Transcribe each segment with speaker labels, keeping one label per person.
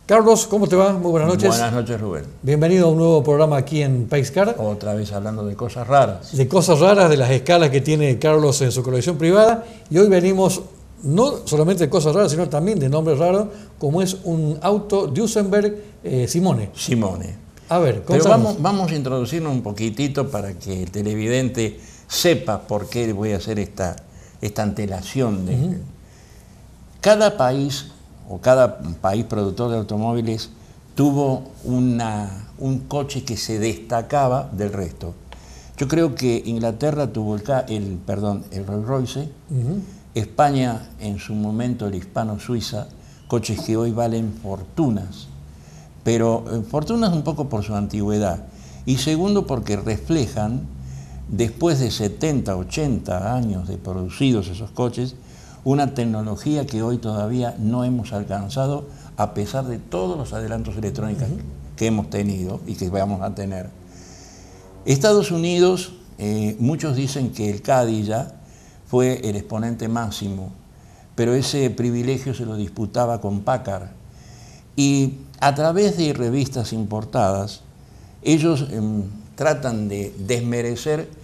Speaker 1: Carlos, ¿cómo te va? Muy buenas noches.
Speaker 2: Buenas noches, Rubén.
Speaker 1: Bienvenido a un nuevo programa aquí en Paiscar.
Speaker 2: Otra vez hablando de cosas raras.
Speaker 1: De cosas raras, de las escalas que tiene Carlos en su colección privada. Y hoy venimos no solamente de cosas raras, sino también de nombres raros, como es un auto Duesenberg Simone.
Speaker 2: Simone.
Speaker 1: A ver,
Speaker 2: pero vamos a introducirnos un poquitito para que el televidente sepa por qué voy a hacer esta antelación. Cada país o cada país productor de automóviles tuvo un coche que se destacaba del resto. Yo creo que Inglaterra tuvo el Rolls Royce, España en su momento el Hispano-Suiza, coches que hoy valen fortunas, pero fortunas un poco por su antigüedad, y segundo porque reflejan, después de 70, 80 años de producidos esos coches, una tecnología que hoy todavía no hemos alcanzado a pesar de todos los adelantos electrónicos que hemos tenido y que vamos a tener. Estados Unidos, muchos dicen que el Cadillac fue el exponente máximo, pero ese privilegio se lo disputaba con Packard. Y a través de revistas importadas, ellos tratan de desmerecer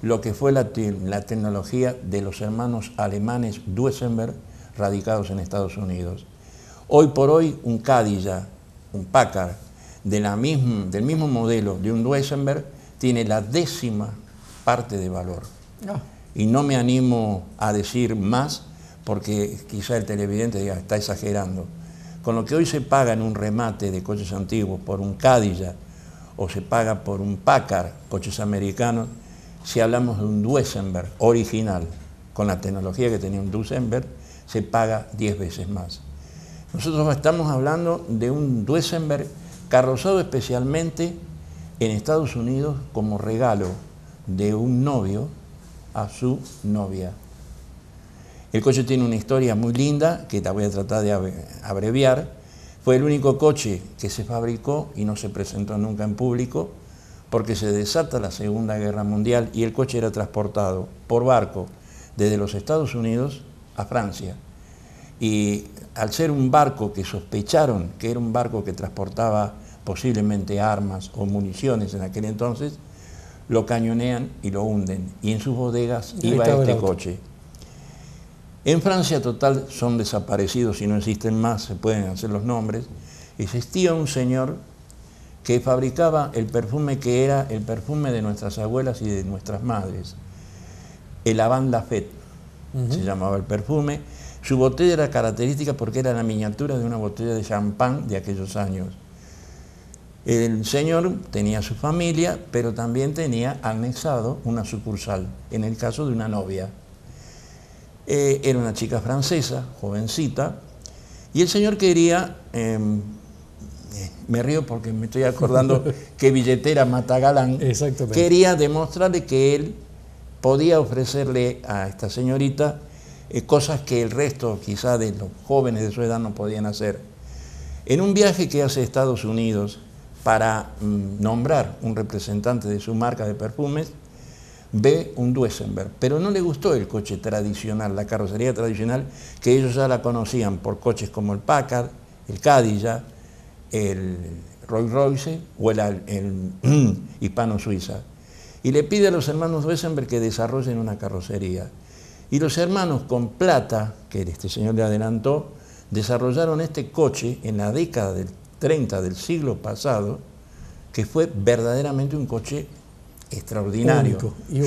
Speaker 2: lo que fue la tecnología de los hermanos alemanes Duesenberg, radicados en Estados Unidos. Hoy por hoy, un Cadillac, un Packard, del mismo modelo de un Duesenberg, tiene la 10ª parte de valor. Y no me animo a decir más, porque quizá el televidente diga, está exagerando. Con lo que hoy se paga en un remate de coches antiguos por un Cadillac, o se paga por un Packard, coches americanos, si hablamos de un Duesenberg original, con la tecnología que tenía un Duesenberg, se paga 10 veces más. Nosotros estamos hablando de un Duesenberg carrozado especialmente en Estados Unidos como regalo de un novio a su novia. El coche tiene una historia muy linda, que la voy a tratar de abreviar. Fue el único coche que se fabricó y no se presentó nunca en público, porque se desata la Segunda Guerra Mundial y el coche era transportado por barco desde los Estados Unidos a Francia. Y al ser un barco que sospecharon que era un barco que transportaba posiblemente armas o municiones en aquel entonces, lo cañonean y lo hunden. Y en sus bodegas iba este coche. En Francia, total, son desaparecidos y no existen más, se pueden hacer los nombres. Existía un señor que fabricaba el perfume que era el perfume de nuestras abuelas y de nuestras madres. El Avant Lafette se llamaba el perfume. Su botella era característica porque era la miniatura de una botella de champán de aquellos años. El señor tenía su familia, pero también tenía anexado una sucursal, en el caso de una novia. Era una chica francesa, jovencita, y el señor quería... me río porque me estoy acordando que billetera mata galán. Quería demostrarle que él podía ofrecerle a esta señorita cosas que el resto quizá de los jóvenes de su edad no podían hacer. En un viaje que hace a Estados Unidos para nombrar un representante de su marca de perfumes, ve un Duesenberg, pero no le gustó el coche tradicional, la carrocería tradicional, que ellos ya la conocían por coches como el Packard, el Cadillac, el Rolls Royce o el Hispano-Suiza. Y le pide a los hermanos Duesenberg que desarrollen una carrocería. Y los hermanos, con plata, que este señor le adelantó, desarrollaron este coche en la década del 30 del siglo pasado, que fue verdaderamente un coche extraordinario.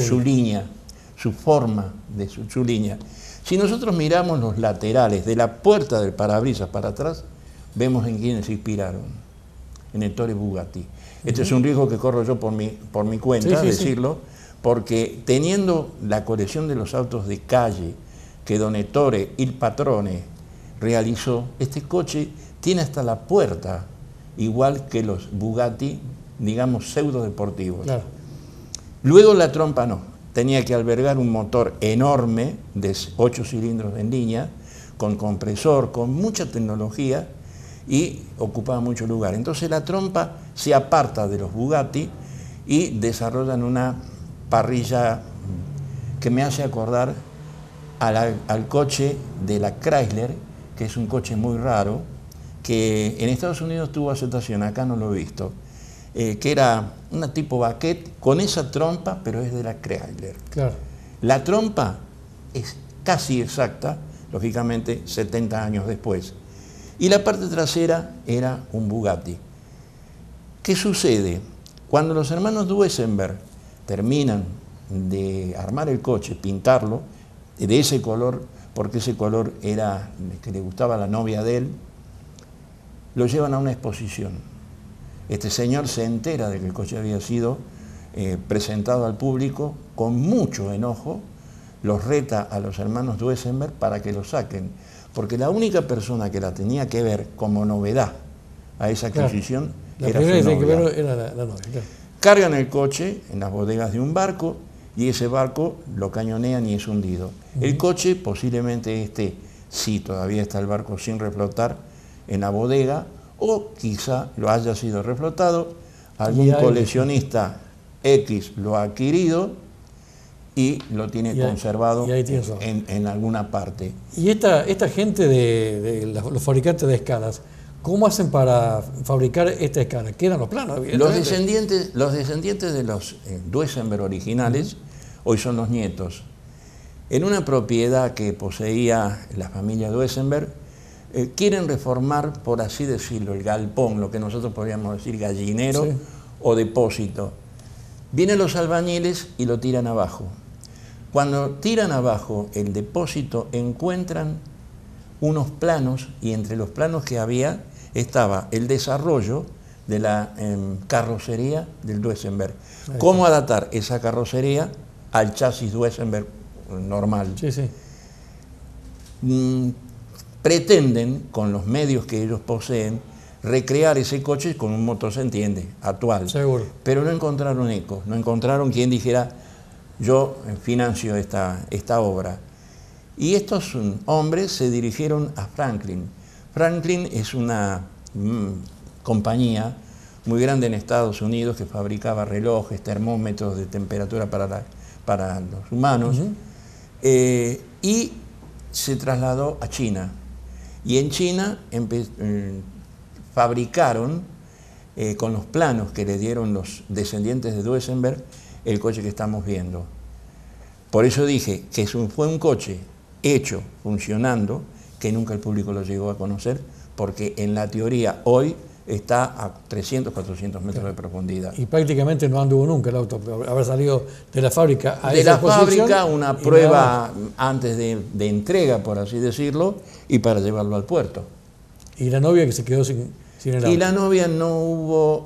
Speaker 2: Su línea, su forma de su línea. Si nosotros miramos los laterales de la puerta del parabrisas para atrás, vemos en quiénes se inspiraron, en Ettore Bugatti. Este es un riesgo que corro yo por mi cuenta, decirlo, porque teniendo la colección de los autos de calle que don Ettore il Patrone realizó, este coche tiene hasta la puerta, igual que los Bugatti, digamos, pseudo deportivos. Claro. Luego la trompa no, tenía que albergar un motor enorme de 8 cilindros en línea, con compresor, con mucha tecnología, y ocupaba mucho lugar. Entonces la trompa se aparta de los Bugatti y desarrollan una parrilla que me hace acordar al coche de la Chrysler, que es un coche muy raro, que en Estados Unidos tuvo aceptación, acá no lo he visto, que era una tipo baquet con esa trompa, pero es de la Chrysler.
Speaker 1: Claro.
Speaker 2: La trompa es casi exacta, lógicamente 70 años después. Y la parte trasera era un Bugatti. ¿Qué sucede? Cuando los hermanos Duesenberg terminan de armar el coche, pintarlo, de ese color, porque ese color era el que le gustaba a la novia de él, lo llevan a una exposición. Este señor se entera de que el coche había sido presentado al público con mucho enojo, los reta a los hermanos Duesenberg para que lo saquen, porque la única persona que la tenía que ver como novedad a esa adquisición era su novia.
Speaker 1: Era la novia, claro.
Speaker 2: Cargan el coche en las bodegas de un barco y ese barco lo cañonean y es hundido. El coche posiblemente esté, si todavía está el barco sin reflotar, en la bodega, o quizá lo haya sido reflotado, algún coleccionista X lo ha adquirido y lo tiene conservado en alguna parte.
Speaker 1: Y esta gente de los fabricantes de escalas, ¿cómo hacen para fabricar esta escala? ¿Quedan los planos?
Speaker 2: Los descendientes de los Duesenberg originales hoy son los nietos. En una propiedad que poseía la familia Duesenberg, quieren reformar, por así decirlo, el galpón, lo que nosotros podríamos decir gallinero o depósito. Vienen los albañiles y lo tiran abajo. Cuando tiran abajo el depósito encuentran unos planos y entre los planos que había estaba el desarrollo de la carrocería del Duesenberg. ¿Cómo adaptar esa carrocería al chasis Duesenberg normal?
Speaker 1: Sí, sí.
Speaker 2: Pretenden, con los medios que ellos poseen, recrear ese coche con un motor, se entiende, actual.
Speaker 1: Seguro.
Speaker 2: Pero no encontraron eco, no encontraron quien dijera, yo financio esta obra. Y estos hombres se dirigieron a Franklin. Franklin es una compañía muy grande en Estados Unidos que fabricaba relojes, termómetros de temperatura para los humanos, y se trasladó a China. Y en China fabricaron, con los planos que le dieron los descendientes de Duesenberg, el coche que estamos viendo. Por eso dije que fue un coche hecho, funcionando, que nunca el público lo llegó a conocer, porque en la teoría hoy está a 300, 400 metros de profundidad.
Speaker 1: Y prácticamente no anduvo nunca el auto, haber salido de la fábrica a
Speaker 2: de la fábrica, una prueba antes de entrega, por así decirlo, y para llevarlo al puerto.
Speaker 1: Y la novia que se quedó sin el auto.
Speaker 2: Y la novia no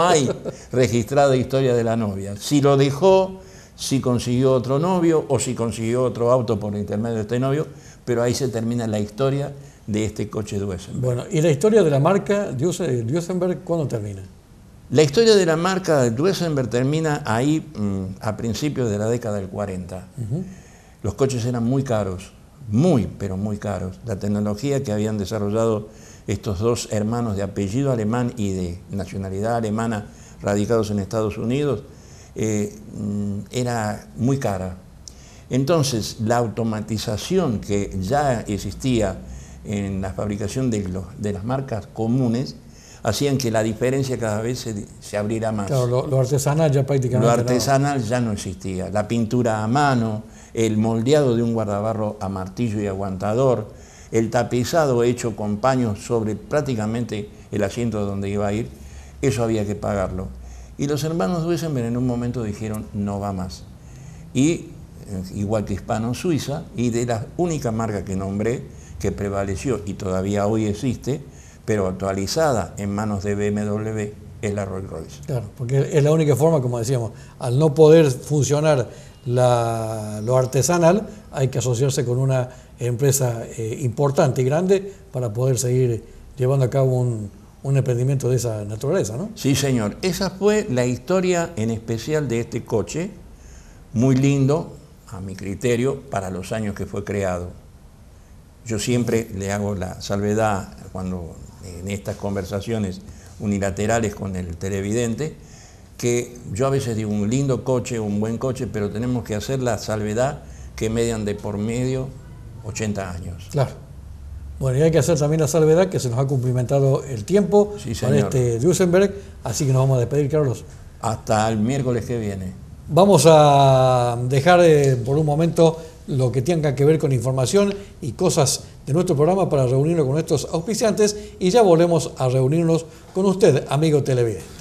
Speaker 2: hay registrada historia de la novia. Si lo dejó, si consiguió otro novio o si consiguió otro auto por intermedio de este novio, pero ahí se termina la historia de este coche Duesenberg.
Speaker 1: Bueno, ¿y la historia de la marca Duesenberg cuándo termina?
Speaker 2: La historia de la marca Duesenberg termina ahí a principios de la década del 40. Los coches eran muy caros, pero muy caros. La tecnología que habían desarrollado estos dos hermanos de apellido alemán y de nacionalidad alemana radicados en Estados Unidos era muy cara. Entonces, la automatización que ya existía en la fabricación de las marcas comunes hacían que la diferencia cada vez se abriera más.
Speaker 1: Claro, lo artesanal ya prácticamente
Speaker 2: Lo artesanal ya no existía. La pintura a mano, el moldeado de un guardabarro a martillo y aguantador, el tapizado hecho con paños sobre prácticamente el asiento donde iba a ir, eso había que pagarlo. Y los hermanos Duesenberg en un momento dijeron, no va más. Y, igual que Hispano-Suiza, y de la única marca que nombré, que prevaleció y todavía hoy existe, pero actualizada en manos de BMW, es la Rolls-Royce.
Speaker 1: Claro, porque es la única forma, como decíamos, al no poder funcionar lo artesanal, hay que asociarse con una empresa importante y grande para poder seguir llevando a cabo un emprendimiento de esa naturaleza, ¿no?
Speaker 2: Sí, señor. Esa fue la historia en especial de este coche, muy lindo, a mi criterio, para los años que fue creado. Yo siempre le hago la salvedad cuando en estas conversaciones unilaterales con el televidente, que yo a veces digo un lindo coche, un buen coche, pero tenemos que hacer la salvedad que median de por medio 80 años.
Speaker 1: Claro. Bueno, y hay que hacer también la salvedad que se nos ha cumplimentado el tiempo para este Duesenberg, así que nos vamos a despedir, Carlos.
Speaker 2: Hasta el miércoles que viene.
Speaker 1: Vamos a dejar por un momento lo que tenga que ver con información y cosas de nuestro programa para reunirnos con nuestros auspiciantes y ya volvemos a reunirnos con usted, amigo televidente.